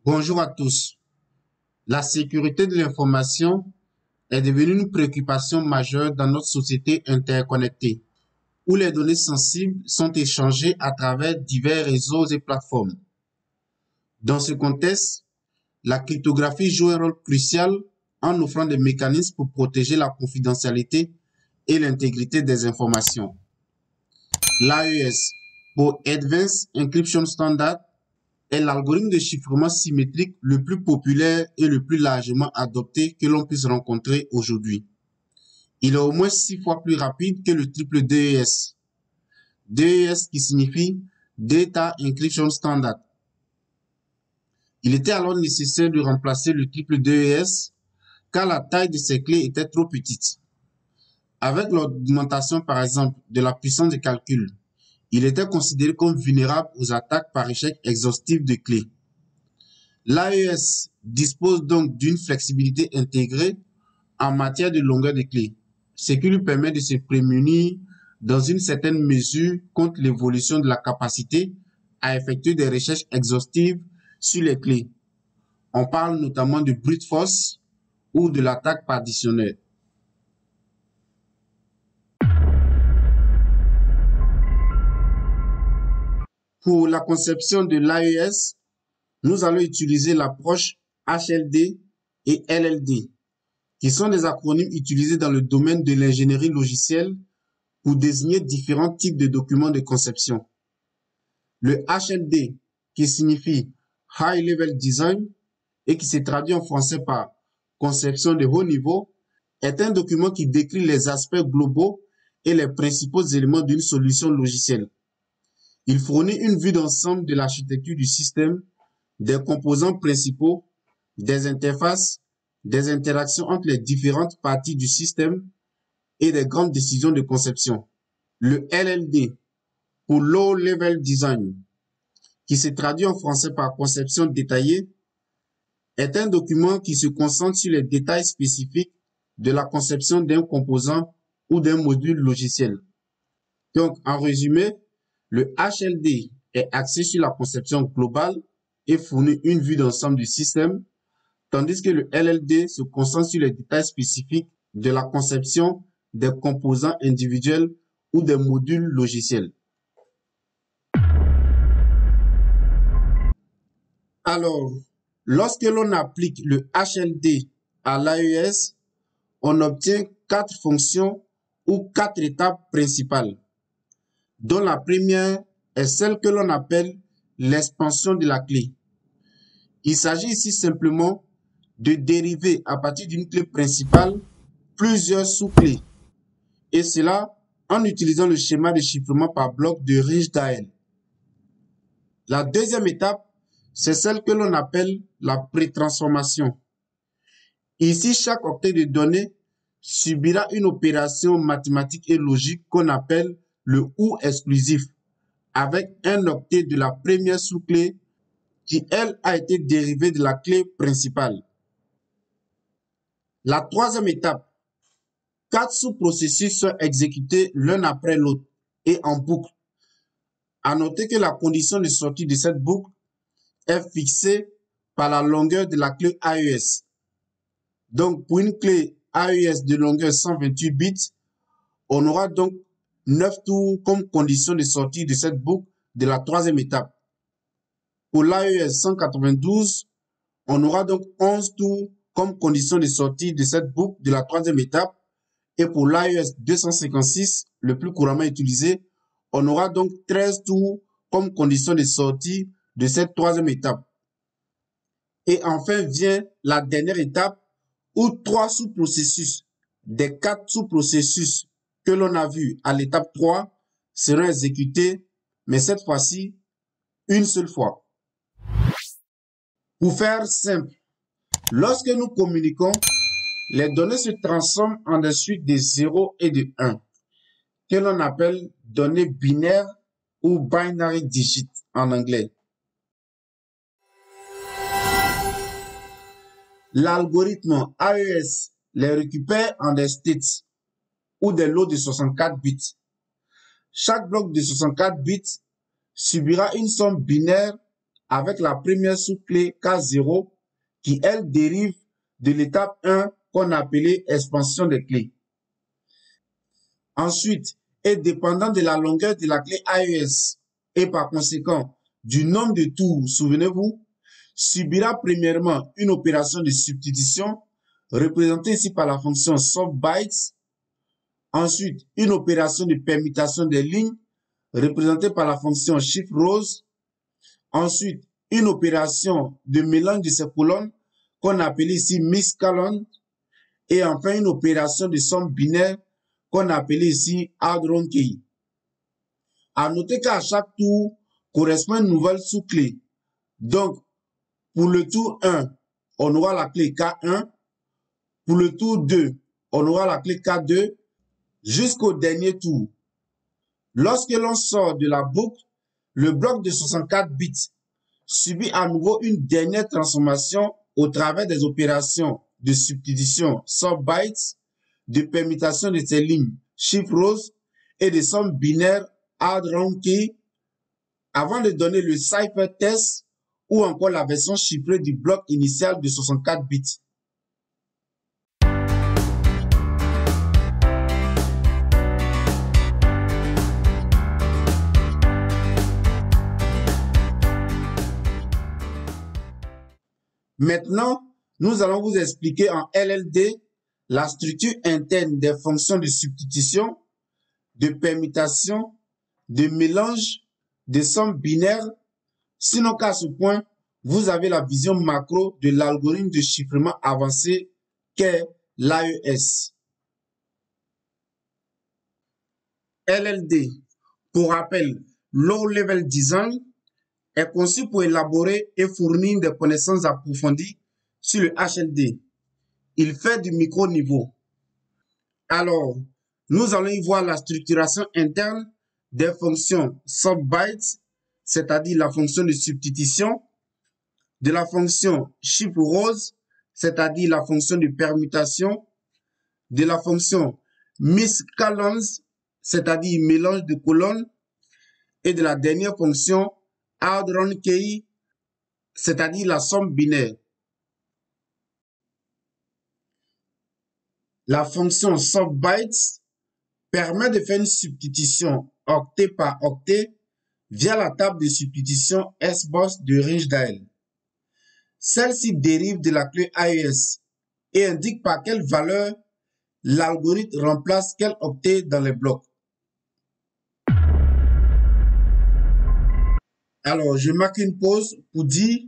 Bonjour à tous. La sécurité de l'information est devenue une préoccupation majeure dans notre société interconnectée, où les données sensibles sont échangées à travers divers réseaux et plateformes. Dans ce contexte, la cryptographie joue un rôle crucial en offrant des mécanismes pour protéger la confidentialité et l'intégrité des informations. L'AES, pour Advanced Encryption Standard, est l'algorithme de chiffrement symétrique le plus populaire et le plus largement adopté que l'on puisse rencontrer aujourd'hui. Il est au moins 6 fois plus rapide que le triple DES. DES qui signifie Data Encryption Standard. Il était alors nécessaire de remplacer le triple DES car la taille de ces clés était trop petite. Avec l'augmentation par exemple de la puissance de calcul, il était considéré comme vulnérable aux attaques par échec exhaustif de clés. L'AES dispose donc d'une flexibilité intégrée en matière de longueur de clés, ce qui lui permet de se prémunir dans une certaine mesure contre l'évolution de la capacité à effectuer des recherches exhaustives sur les clés. On parle notamment de brute force ou de l'attaque partitionnelle. Pour la conception de l'AES, nous allons utiliser l'approche HLD et LLD, qui sont des acronymes utilisés dans le domaine de l'ingénierie logicielle pour désigner différents types de documents de conception. Le HLD, qui signifie High Level Design et qui se traduit en français par conception de haut niveau, est un document qui décrit les aspects globaux et les principaux éléments d'une solution logicielle. Il fournit une vue d'ensemble de l'architecture du système, des composants principaux, des interfaces, des interactions entre les différentes parties du système et des grandes décisions de conception. Le LLD, pour Low Level Design, qui se traduit en français par conception détaillée, est un document qui se concentre sur les détails spécifiques de la conception d'un composant ou d'un module logiciel. Donc, en résumé, le HLD est axé sur la conception globale et fournit une vue d'ensemble du système, tandis que le LLD se concentre sur les détails spécifiques de la conception des composants individuels ou des modules logiciels. Alors, lorsque l'on applique le HLD à l'AES, on obtient 4 fonctions ou 4 étapes principales, dont la première est celle que l'on appelle l'expansion de la clé. Il s'agit ici simplement de dériver à partir d'une clé principale plusieurs sous-clés, et cela en utilisant le schéma de chiffrement par bloc de Rijndael. La deuxième étape, c'est celle que l'on appelle la pré-transformation. Ici, chaque octet de données subira une opération mathématique et logique qu'on appelle le OU exclusif, avec un octet de la première sous-clé qui, elle, a été dérivée de la clé principale. La troisième étape, 4 sous-processus sont exécutés l'un après l'autre et en boucle. À noter que la condition de sortie de cette boucle est fixée par la longueur de la clé AES. Donc, pour une clé AES de longueur 128 bits, on aura donc 9 tours comme condition de sortie de cette boucle de la troisième étape. Pour l'AES 192, on aura donc 11 tours comme condition de sortie de cette boucle de la troisième étape. Et pour l'AES 256, le plus couramment utilisé, on aura donc 13 tours comme condition de sortie de cette troisième étape. Et enfin vient la dernière étape où 3 sous-processus des 4 sous-processus que l'on a vus à l'étape 3 seront exécutés, mais cette fois-ci, une seule fois. Pour faire simple, lorsque nous communiquons, les données se transforment en des suites de 0 et de 1, que l'on appelle données binaires ou binary digits en anglais. L'algorithme AES les récupère en des states ou des lots de 64 bits. Chaque bloc de 64 bits subira une somme binaire avec la première sous-clé K0 qui, elle, dérive de l'étape 1 qu'on appelait expansion des clés. Ensuite, et dépendant de la longueur de la clé AES et par conséquent du nombre de tours, souvenez-vous, subira premièrement une opération de substitution représentée ici par la fonction subbytes. Ensuite, une opération de permutation des lignes représentée par la fonction shift rows. Ensuite, une opération de mélange de ces colonnes qu'on appelle ici mix column. Et enfin, une opération de somme binaire qu'on appelle ici add round key. À noter qu'à chaque tour correspond une nouvelle sous-clé. Donc, pour le tour 1, on aura la clé K1. Pour le tour 2, on aura la clé K2 jusqu'au dernier tour. Lorsque l'on sort de la boucle, le bloc de 64 bits subit à nouveau une dernière transformation au travers des opérations de substitution subbytes, de permutation de ces lignes shift rows et de sommes binaires add round key avant de donner le ciphertext ou encore la version chiffrée du bloc initial de 64 bits. Maintenant, nous allons vous expliquer en LLD la structure interne des fonctions de substitution, de permutation, de mélange, de somme binaire. Sinon qu'à ce point, vous avez la vision macro de l'algorithme de chiffrement avancé qu'est l'AES. LLD, pour rappel, Low Level Design, est conçu pour élaborer et fournir des connaissances approfondies sur le HLD. Il fait du micro-niveau. Alors, nous allons y voir la structuration interne des fonctions subbytes, c'est-à-dire la fonction de substitution, de la fonction shift rows, c'est-à-dire la fonction de permutation, de la fonction mix columns, c'est-à-dire mélange de colonnes, et de la dernière fonction add round key, c'est-à-dire la somme binaire. La fonction subbytes permet de faire une substitution octet par octet via la table de substitution SBOSS de Rijndael. Celle-ci dérive de la clé AES et indique par quelle valeur l'algorithme remplace quel octet dans les blocs. Alors, je marque une pause pour dire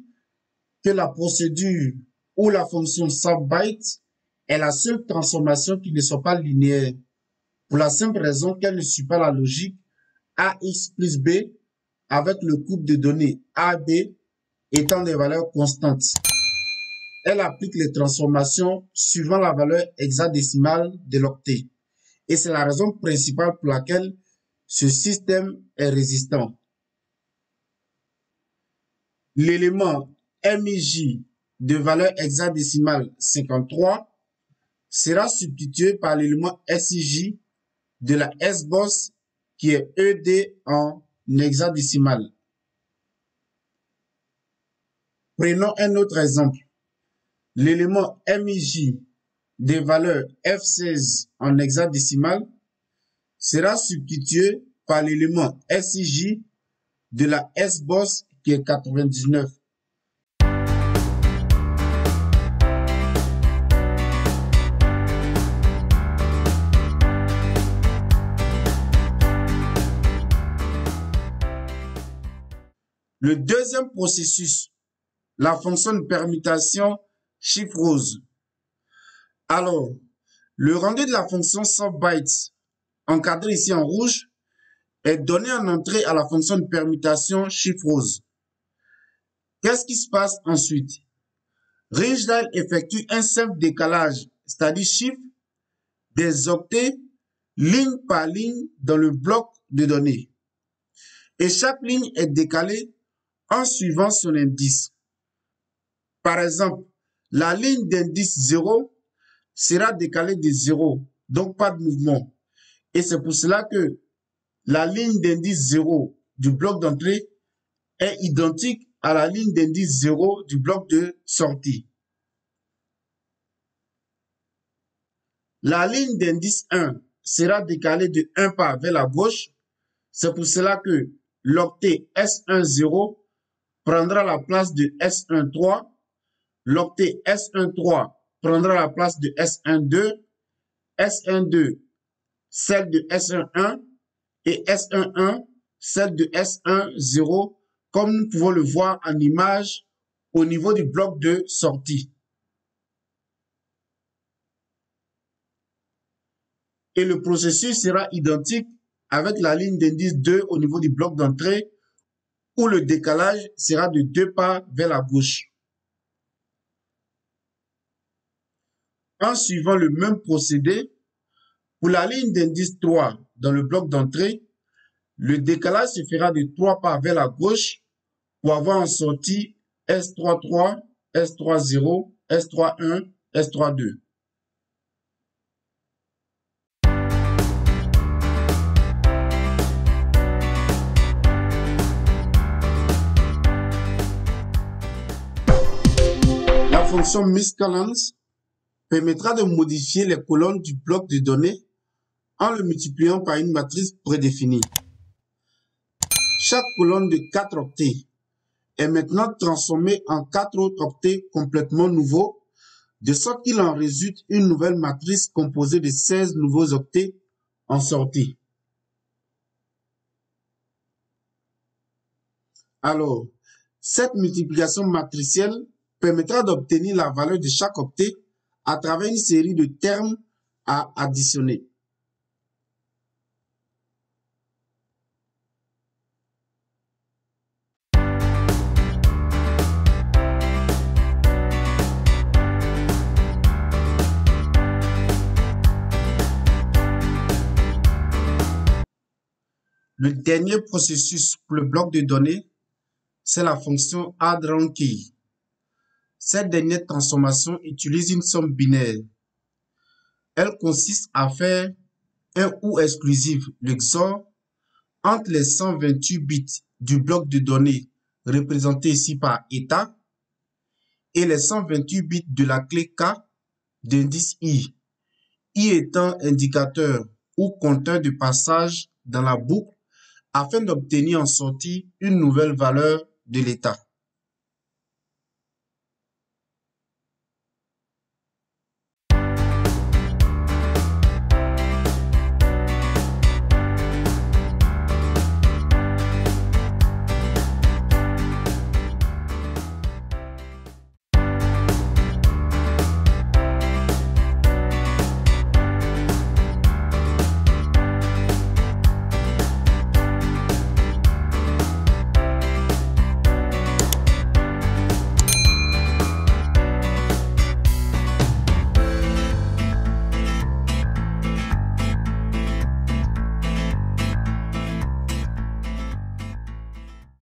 que la procédure ou la fonction subbyte est la seule transformation qui ne soit pas linéaire, pour la simple raison qu'elle ne suit pas la logique AX plus B avec le couple de données AB étant des valeurs constantes. Elle applique les transformations suivant la valeur hexadécimale de l'octet. Et c'est la raison principale pour laquelle ce système est résistant. L'élément MIJ de valeur hexadécimale 53 sera substitué par l'élément SIJ de la SBOSS qui est ED en hexadécimal. Prenons un autre exemple. L'élément MIJ des valeurs F16 en hexadécimal sera substitué par l'élément SIJ de la SBOSS qui est 99. Le deuxième processus, la fonction de permutation shift rows. Alors, le rendu de la fonction subbytes, encadré ici en rouge, est donné en entrée à la fonction de permutation shift rows. Qu'est-ce qui se passe ensuite? Rijndael effectue un simple décalage, c'est-à-dire shift, des octets ligne par ligne dans le bloc de données. Et chaque ligne est décalée en suivant son indice. Par exemple, la ligne d'indice 0 sera décalée de 0, donc pas de mouvement. Et c'est pour cela que la ligne d'indice 0 du bloc d'entrée est identique à la ligne d'indice 0 du bloc de sortie. La ligne d'indice 1 sera décalée de 1 pas vers la gauche. C'est pour cela que l'octet S10 prendra la place de S13, l'octet S13 prendra la place de S12, S12 celle de S11 et S11 celle de S10, comme nous pouvons le voir en image au niveau du bloc de sortie. Et le processus sera identique avec la ligne d'indice 2 au niveau du bloc d'entrée où le décalage sera de 2 pas vers la gauche. En suivant le même procédé, pour la ligne d'indice 3 dans le bloc d'entrée, le décalage se fera de 3 pas vers la gauche pour avoir en sortie S33, S30, S31, S32. La fonction miscalance permettra de modifier les colonnes du bloc de données en le multipliant par une matrice prédéfinie. Chaque colonne de 4 octets est maintenant transformée en 4 autres octets complètement nouveaux, de sorte qu'il en résulte une nouvelle matrice composée de 16 nouveaux octets en sortie. Alors, cette multiplication matricielle permettra d'obtenir la valeur de chaque octet à travers une série de termes à additionner. Le dernier processus pour le bloc de données, c'est la fonction addRoundKey. Cette dernière transformation utilise une somme binaire. Elle consiste à faire un ou exclusif, le XOR, entre les 128 bits du bloc de données représenté ici par état et les 128 bits de la clé K d'indice I, I étant indicateur ou compteur de passage dans la boucle afin d'obtenir en sortie une nouvelle valeur de l'état.